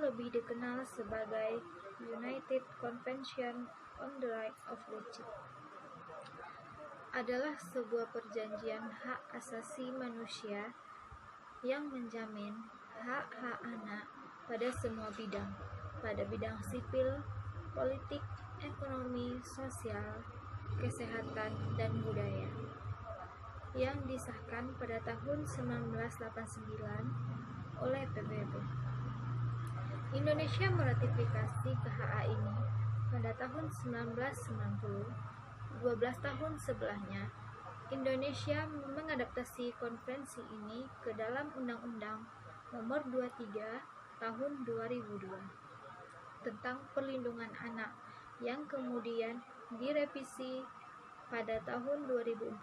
lebih dikenal sebagai United Convention on the Rights of the Child, adalah sebuah perjanjian hak asasi manusia yang menjamin hak-hak anak pada semua bidang, pada bidang sipil, politik, ekonomi, sosial, kesehatan, dan budaya, yang disahkan pada tahun 1989 oleh PBB. Indonesia meratifikasi KHA ini pada tahun 1990. 12 tahun sebelahnya, Indonesia mengadaptasi konvensi ini ke dalam Undang-Undang Nomor 23 Tahun 2002 tentang perlindungan anak, yang kemudian direvisi pada tahun 2014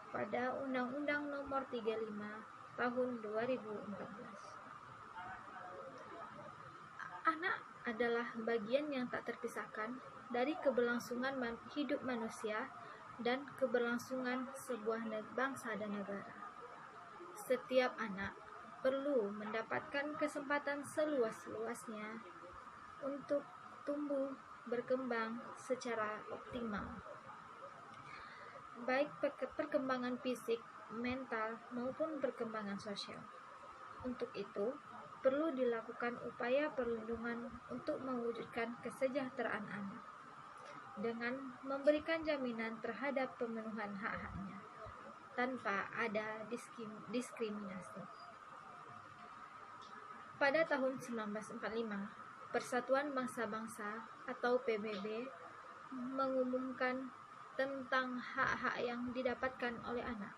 pada Undang-Undang Nomor 35 Tahun 2014. Anak adalah bagian yang tak terpisahkan dari keberlangsungan hidup manusia dan keberlangsungan sebuah bangsa dan negara. Setiap anak perlu mendapatkan kesempatan seluas-luasnya untuk tumbuh berkembang secara optimal, baik perkembangan fisik, mental, maupun perkembangan sosial. Untuk itu, perlu dilakukan upaya perlindungan untuk mewujudkan kesejahteraan anak dengan memberikan jaminan terhadap pemenuhan hak-haknya tanpa ada diskriminasi. Pada tahun 1945, Persatuan Bangsa-Bangsa atau PBB mengumumkan tentang hak-hak yang didapatkan oleh anak.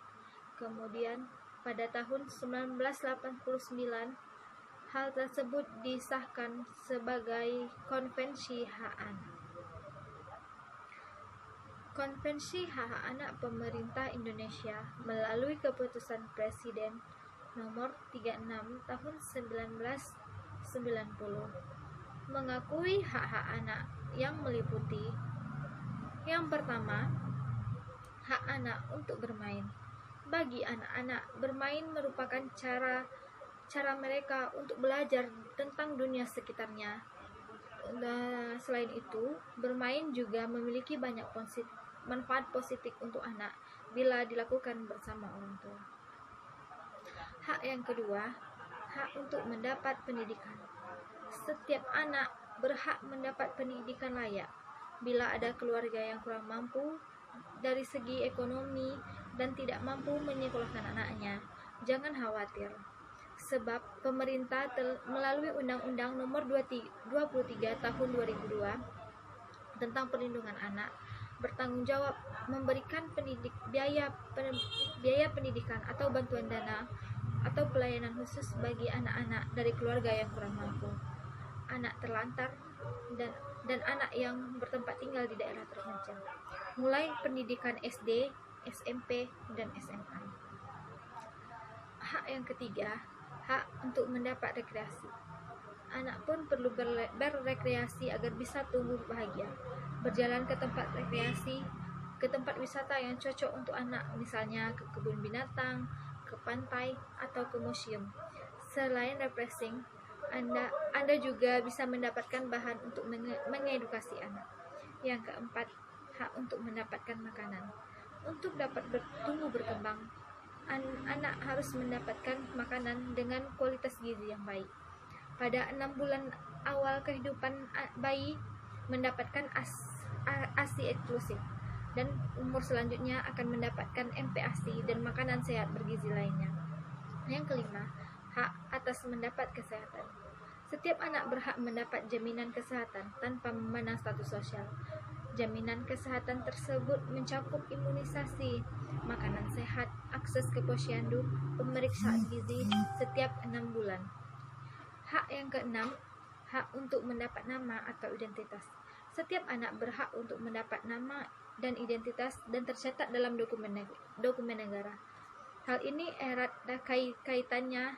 Kemudian pada tahun 1989, hal tersebut disahkan sebagai Konvensi Hak Anak. Konvensi Hak Anak Pemerintah Indonesia melalui keputusan Presiden Nomor 36 Tahun 1990 mengakui hak-hak anak yang meliputi: yang pertama, hak anak untuk bermain. Bagi anak-anak, bermain merupakan cara mereka untuk belajar tentang dunia sekitarnya. Selain itu, bermain juga memiliki banyak manfaat positif untuk anak bila dilakukan bersama orang tua. Hak yang kedua, hak untuk mendapat pendidikan. Setiap anak berhak mendapat pendidikan layak. Bila ada keluarga yang kurang mampu dari segi ekonomi dan tidak mampu menyekolahkan anaknya, jangan khawatir, sebab pemerintah melalui Undang-Undang Nomor 23 Tahun 2002 tentang perlindungan anak bertanggung jawab memberikan biaya pendidikan atau bantuan dana atau pelayanan khusus bagi anak-anak dari keluarga yang kurang mampu, anak terlantar, dan anak yang bertempat tinggal di daerah terpencil, mulai pendidikan SD, SMP, dan SMA. Hak yang ketiga, hak untuk mendapat rekreasi. Anak pun perlu berrekreasi agar bisa tumbuh bahagia. Berjalan ke tempat rekreasi, ke tempat wisata yang cocok untuk anak, misalnya ke kebun binatang, ke pantai, atau ke museum. Selain refreshing, Anda juga bisa mendapatkan bahan untuk mengedukasi anak. Yang keempat, hak untuk mendapatkan makanan. Untuk dapat tumbuh berkembang, anak harus mendapatkan makanan dengan kualitas gizi yang baik. Pada 6 bulan awal kehidupan bayi mendapatkan ASI eksklusif, dan umur selanjutnya akan mendapatkan MPASI dan makanan sehat bergizi lainnya. Yang kelima, hak atas mendapat kesehatan. Setiap anak berhak mendapat jaminan kesehatan tanpa memandang status sosial. Jaminan kesehatan tersebut mencakup imunisasi, makanan sehat, akses ke posyandu, pemeriksaan gizi setiap 6 bulan. Hak yang keenam, hak untuk mendapat nama atau identitas. Setiap anak berhak untuk mendapat nama dan identitas dan tercatat dalam dokumen negara. Hal ini erat kaitannya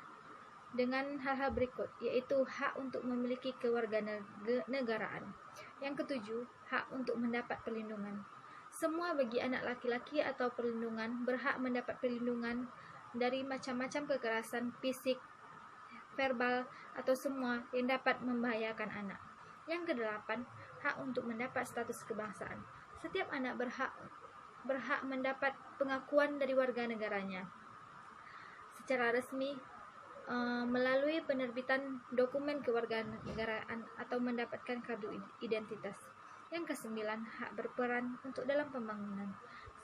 dengan hal-hal berikut, yaitu hak untuk memiliki kewarganegaraan. Yang ketujuh, hak untuk mendapat perlindungan. Semua bagi anak laki-laki atau perlindungan berhak mendapat perlindungan dari macam-macam kekerasan fisik, verbal, atau semua yang dapat membahayakan anak. Yang kedelapan, hak untuk mendapat status kebangsaan. Setiap anak berhak mendapat pengakuan dari warga negaranya secara resmi melalui penerbitan dokumen kewarganegaraan atau mendapatkan kartu identitas. Yang kesembilan, hak berperan untuk dalam pembangunan.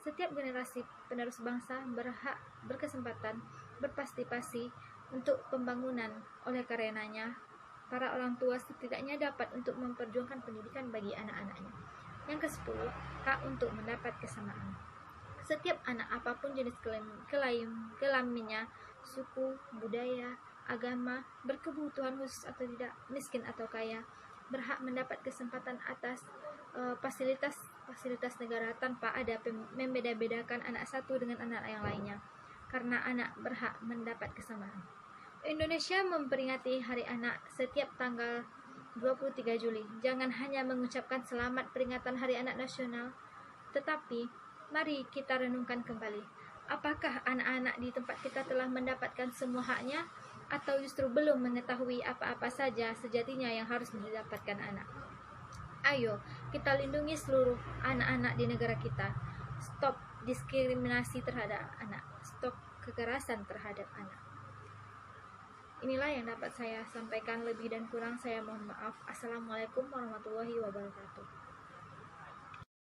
Setiap generasi penerus bangsa berhak berkesempatan berpartisipasi untuk pembangunan. Oleh karenanya, para orang tua setidaknya dapat untuk memperjuangkan pendidikan bagi anak-anaknya. Yang kesepuluh, hak untuk mendapat kesamaan. Setiap anak apapun jenis kelaminnya, suku, budaya, agama, berkebutuhan khusus atau tidak, miskin atau kaya, berhak mendapat kesempatan atas fasilitas negara tanpa ada membeda-bedakan anak satu dengan anak yang lainnya, karena anak berhak mendapat kesamaan. Indonesia memperingati Hari Anak setiap tanggal 23 Juli. Jangan hanya mengucapkan selamat peringatan Hari Anak Nasional, tetapi mari kita renungkan kembali. Apakah anak-anak di tempat kita telah mendapatkan semua haknya, atau justru belum mengetahui apa-apa saja sejatinya yang harus didapatkan anak? Ayo, kita lindungi seluruh anak-anak di negara kita. Stop diskriminasi terhadap anak. Stop kekerasan terhadap anak. Inilah yang dapat saya sampaikan, lebih dan kurang saya mohon maaf. Assalamualaikum warahmatullahi wabarakatuh.